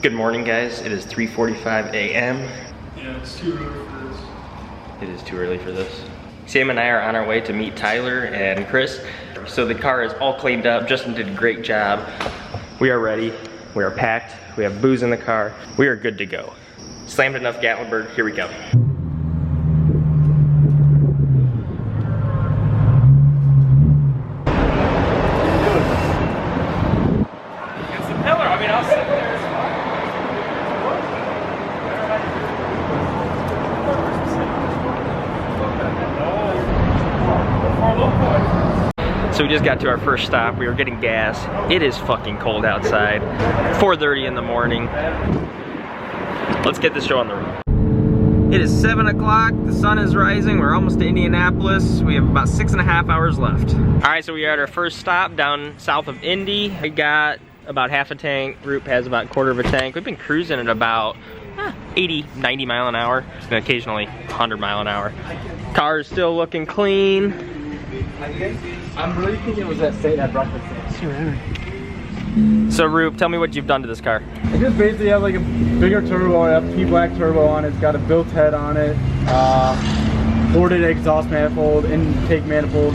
Good morning, guys. It is 3:45 a.m. Yeah, it's too early for this. It is too early for this. Sam and I are on our way to meet Tyler and Chris. So the car is all cleaned up. Justin did a great job. We are ready. We are packed. We have booze in the car. We are good to go. Slammedenuff Gatlinburg, here we go. It's the pillar. I mean, I'll sit there. So we just got to our first stop. We were getting gas. It is fucking cold outside. 4:30 in the morning. Let's get this show on the road. It is 7 o'clock. The sun is rising. We're almost to Indianapolis. We have about 6.5 hours left. All right, so we are at our first stop down south of Indy. We got about half a tank. Roop has about a quarter of a tank. We've been cruising at about 80, 90 mile an hour. And occasionally 100 mile an hour. Car is still looking clean. I'm really thinking it was that state that brought this in. So Roop, tell me what you've done to this car. It just basically has like a bigger turbo, a P-black turbo on it. It's got a built head on it, ported exhaust manifold, intake manifold,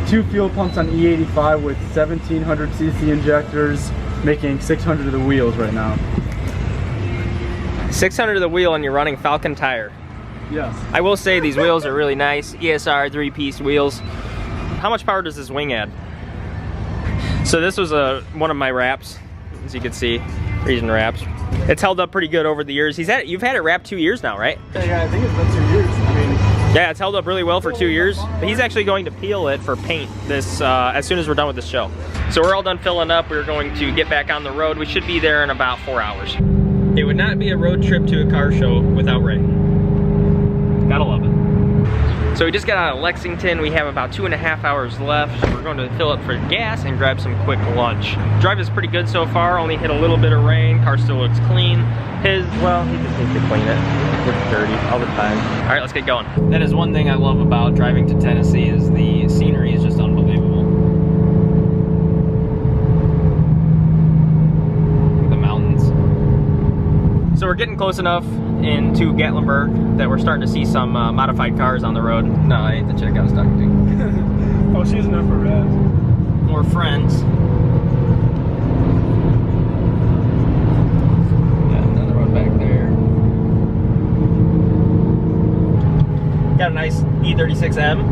2 fuel pumps on E85 with 1700 cc injectors, making 600 of the wheels right now. 600 of the wheel and you're running Falcon tire. Yes. I will say these wheels are really nice. ESR 3-piece wheels. How much power does this wing add? So this was one of my wraps, as you can see, Reason wraps. It's held up pretty good over the years. You've had it wrapped 2 years now, right? Yeah, I think it's been 2 years. I mean, yeah, it's held up really well for 2 years. But he's actually going to peel it for paint this as soon as we're done with this show. So we're all done filling up. We're going to get back on the road. We should be there in about 4 hours. It would not be a road trip to a car show without Ray. Gotta love it. So we just got out of Lexington. We have about 2.5 hours left. We're going to fill up for gas and grab some quick lunch. Drive is pretty good so far. Only hit a little bit of rain. Car still looks clean. Well, he just needs to clean it. It looks dirty all the time. All right, let's get going. That is one thing I love about driving to Tennessee is the scenery is just unbelievable. The mountains. So we're getting close enough into Gatlinburg that we're starting to see some modified cars on the road. No, I ain't the chick I was talking to. oh, she's enough for Raz. More friends. Got another one back there. Got a nice E36M.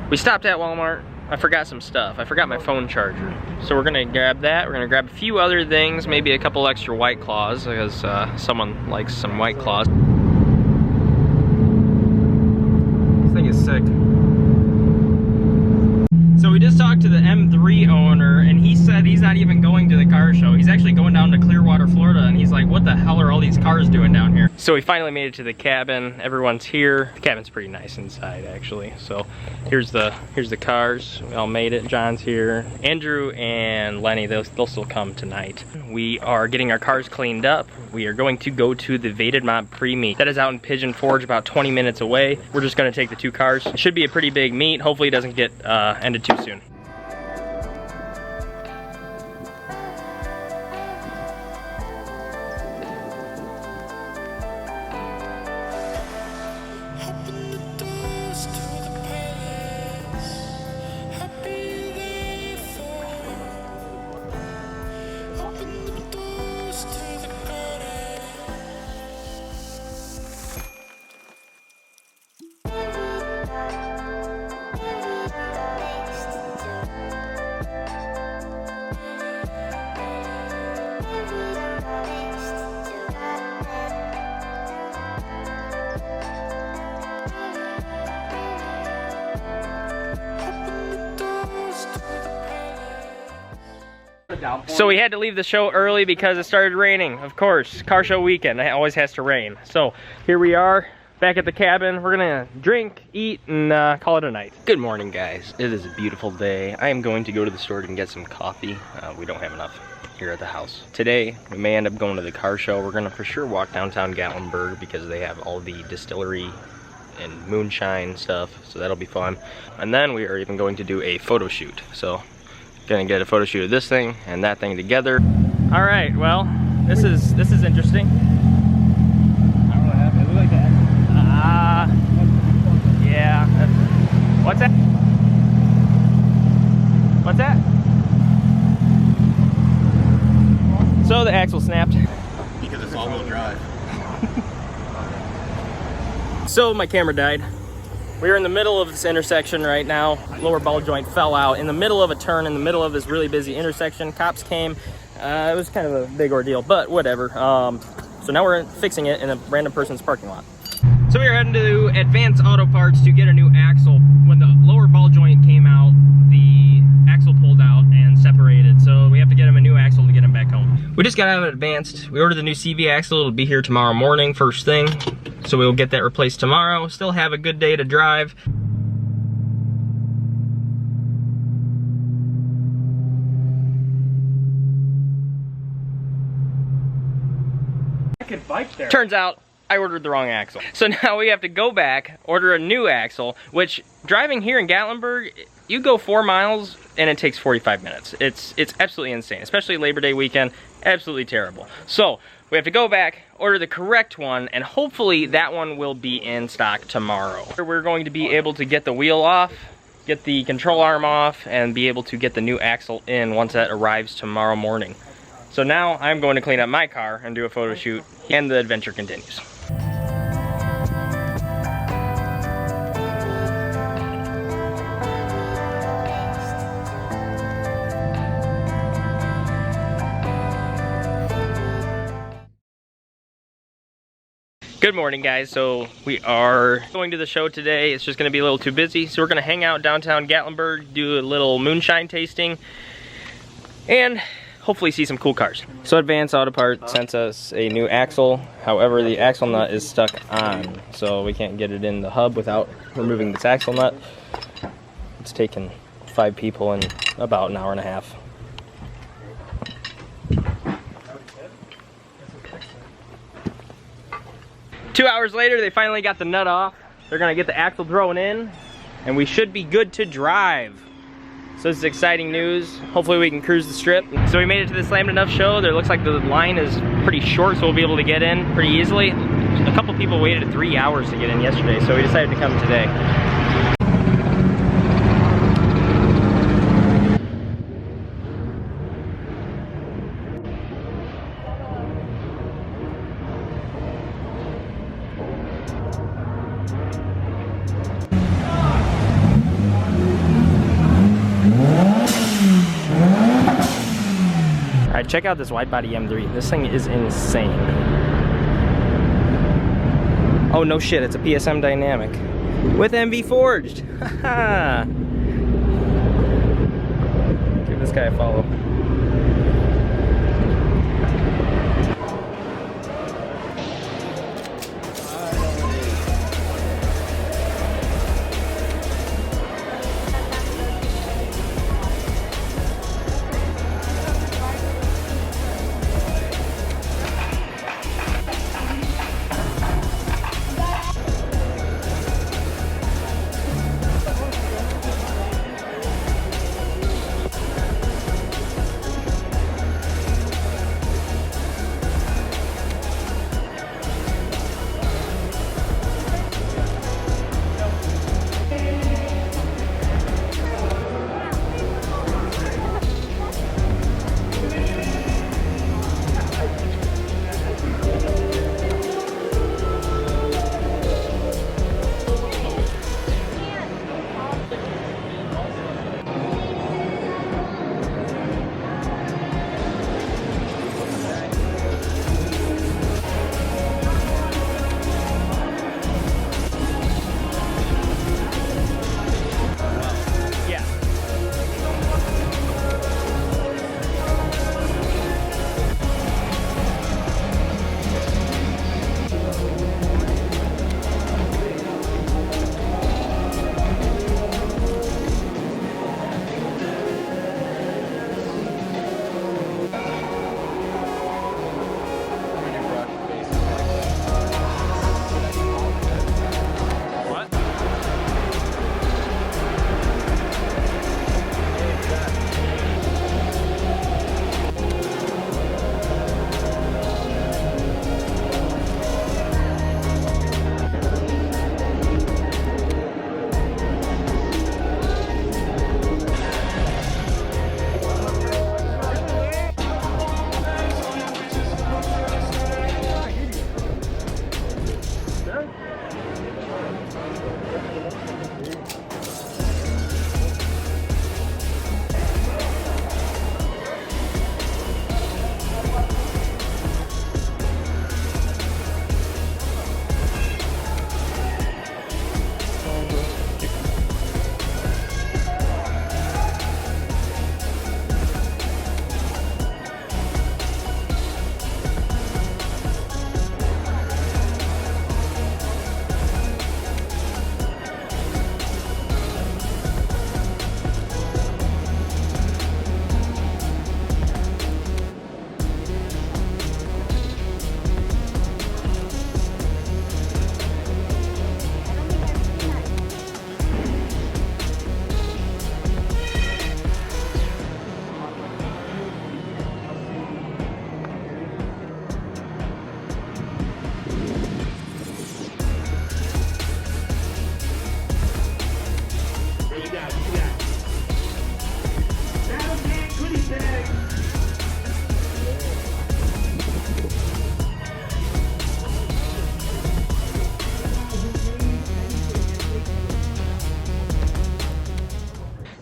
We stopped at Walmart. I forgot some stuff. I forgot my phone charger. So we're gonna grab that. We're gonna grab a few other things, maybe a couple extra White Claws, because someone likes some White Claws. This thing is sick. So we just talked to the M3 owner, and he said he's not even going to the car show. He's actually going down to Clearwater, Florida, and he's like, what the hell are all these cars doing down here? So we finally made it to the cabin. Everyone's here. The cabin's pretty nice inside, actually. So here's the cars. We all made it. John's here. Andrew and Lenny, they'll still come tonight. We are getting our cars cleaned up. We are going to go to the Vaded Mob pre-meet. That is out in Pigeon Forge, about 20 minutes away. We're just gonna take the 2 cars. It should be a pretty big meet. Hopefully it doesn't get ended too soon. So we had to leave the show early because it started raining, of course. Car show weekend, it always has to rain. So here we are, back at the cabin. We're gonna drink, eat, and call it a night. Good morning, guys. It is a beautiful day. I am going to go to the store and get some coffee. We don't have enough here at the house. Today, we may end up going to the car show. We're gonna for sure walk downtown Gatlinburg because they have all the distillery and moonshine stuff, so that'll be fun. And then we are even going to do a photo shoot. So, gonna get a photo shoot of this thing and that thing together. All right, well, this is interesting. I don't know what happened. It looked like that. Yeah. What's that? What's that? So the axle snapped. Because it's all-wheel drive. So my camera died. We're in the middle of this intersection right now. Lower ball joint fell out in the middle of a turn, in the middle of this really busy intersection. Cops came. It was kind of a big ordeal, but whatever. So now we're fixing it in a random person's parking lot. So we are heading to Advanced Auto Parts to get a new axle. When the lower ball joint came out, the axle pulled out and separated. So we have to get him a new axle to get him back home. We just got out of Advanced. We ordered the new CV axle. It'll be here tomorrow morning, first thing. So we'll get that replaced tomorrow. Still have a good day to drive. I could bike there. Turns out I ordered the wrong axle. So now we have to go back, order a new axle, which driving here in Gatlinburg, you go 4 miles and it takes 45 minutes. It's absolutely insane, especially Labor Day weekend, absolutely terrible. So we have to go back, order the correct one, and hopefully that one will be in stock tomorrow. We're going to be able to get the wheel off, get the control arm off, and be able to get the new axle in once that arrives tomorrow morning. So now I'm going to clean up my car and do a photo shoot, and the adventure continues. Good morning, guys. So we are going to the show today. It's just going to be a little too busy, so we're going to hang out downtown Gatlinburg, do a little moonshine tasting, and hopefully see some cool cars. So Advanced Auto Parts sent us a new axle. However, the axle nut is stuck on, so we can't get it in the hub without removing this axle nut. It's taken 5 people in about an hour and a half. Two hours later, they finally got the nut off. They're gonna get the axle thrown in, and we should be good to drive. So this is exciting news. Hopefully we can cruise the strip. So we made it to the Slammedenuff show. There looks like the line is pretty short, so we'll be able to get in pretty easily. A couple people waited 3 hours to get in yesterday, so we decided to come today. Alright, check out this wide body M3. This thing is insane. Oh no shit, it's a PSM Dynamic with MV forged. Haha. Give this guy a follow.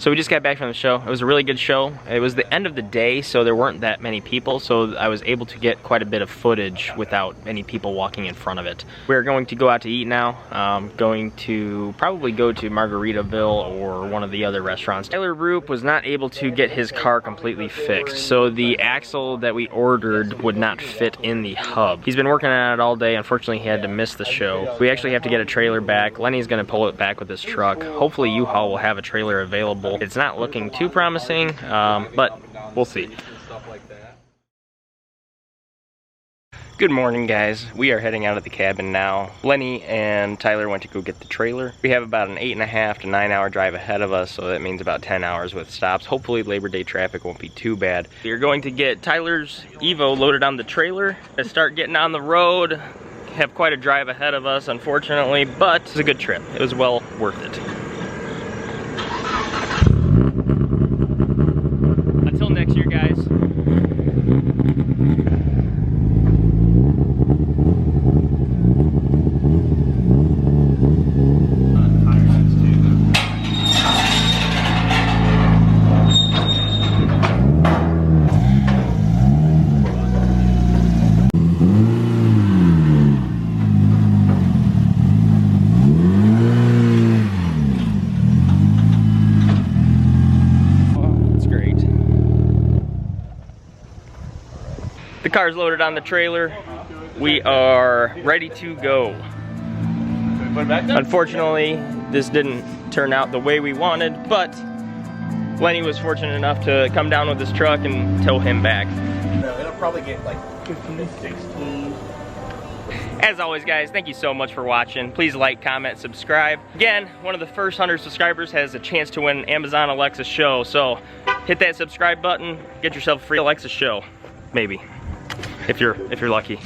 So we just got back from the show. It was a really good show. It was the end of the day, so there weren't that many people, so I was able to get quite a bit of footage without any people walking in front of it. We're going to go out to eat now. Going to probably go to Margaritaville or one of the other restaurants. Tyler Roop was not able to get his car completely fixed, so the axle that we ordered would not fit in the hub. He's been working on it all day. Unfortunately, he had to miss the show. We actually have to get a trailer back. Lenny's gonna pull it back with his truck. Hopefully U-Haul will have a trailer available. It's not looking too promising, but we'll see. Good morning, guys. We are heading out of the cabin now. Lenny and Tyler went to go get the trailer. We have about an 8.5 to 9 hour drive ahead of us, so that means about 10 hours with stops. Hopefully Labor Day traffic won't be too bad. We're going to get Tyler's Evo loaded on the trailer and start getting on the road. Have quite a drive ahead of us, unfortunately, but it was a good trip. It was well worth it. Until next year, guys. The car's loaded on the trailer. We are ready to go. Unfortunately, this didn't turn out the way we wanted, but Lenny was fortunate enough to come down with his truck and tow him back. It'll probably get like 15, 16. As always, guys, thank you so much for watching. Please like, comment, subscribe. Again, one of the first 100 subscribers has a chance to win an Amazon Alexa show, so hit that subscribe button, get yourself a free Alexa show. Maybe. If you're lucky.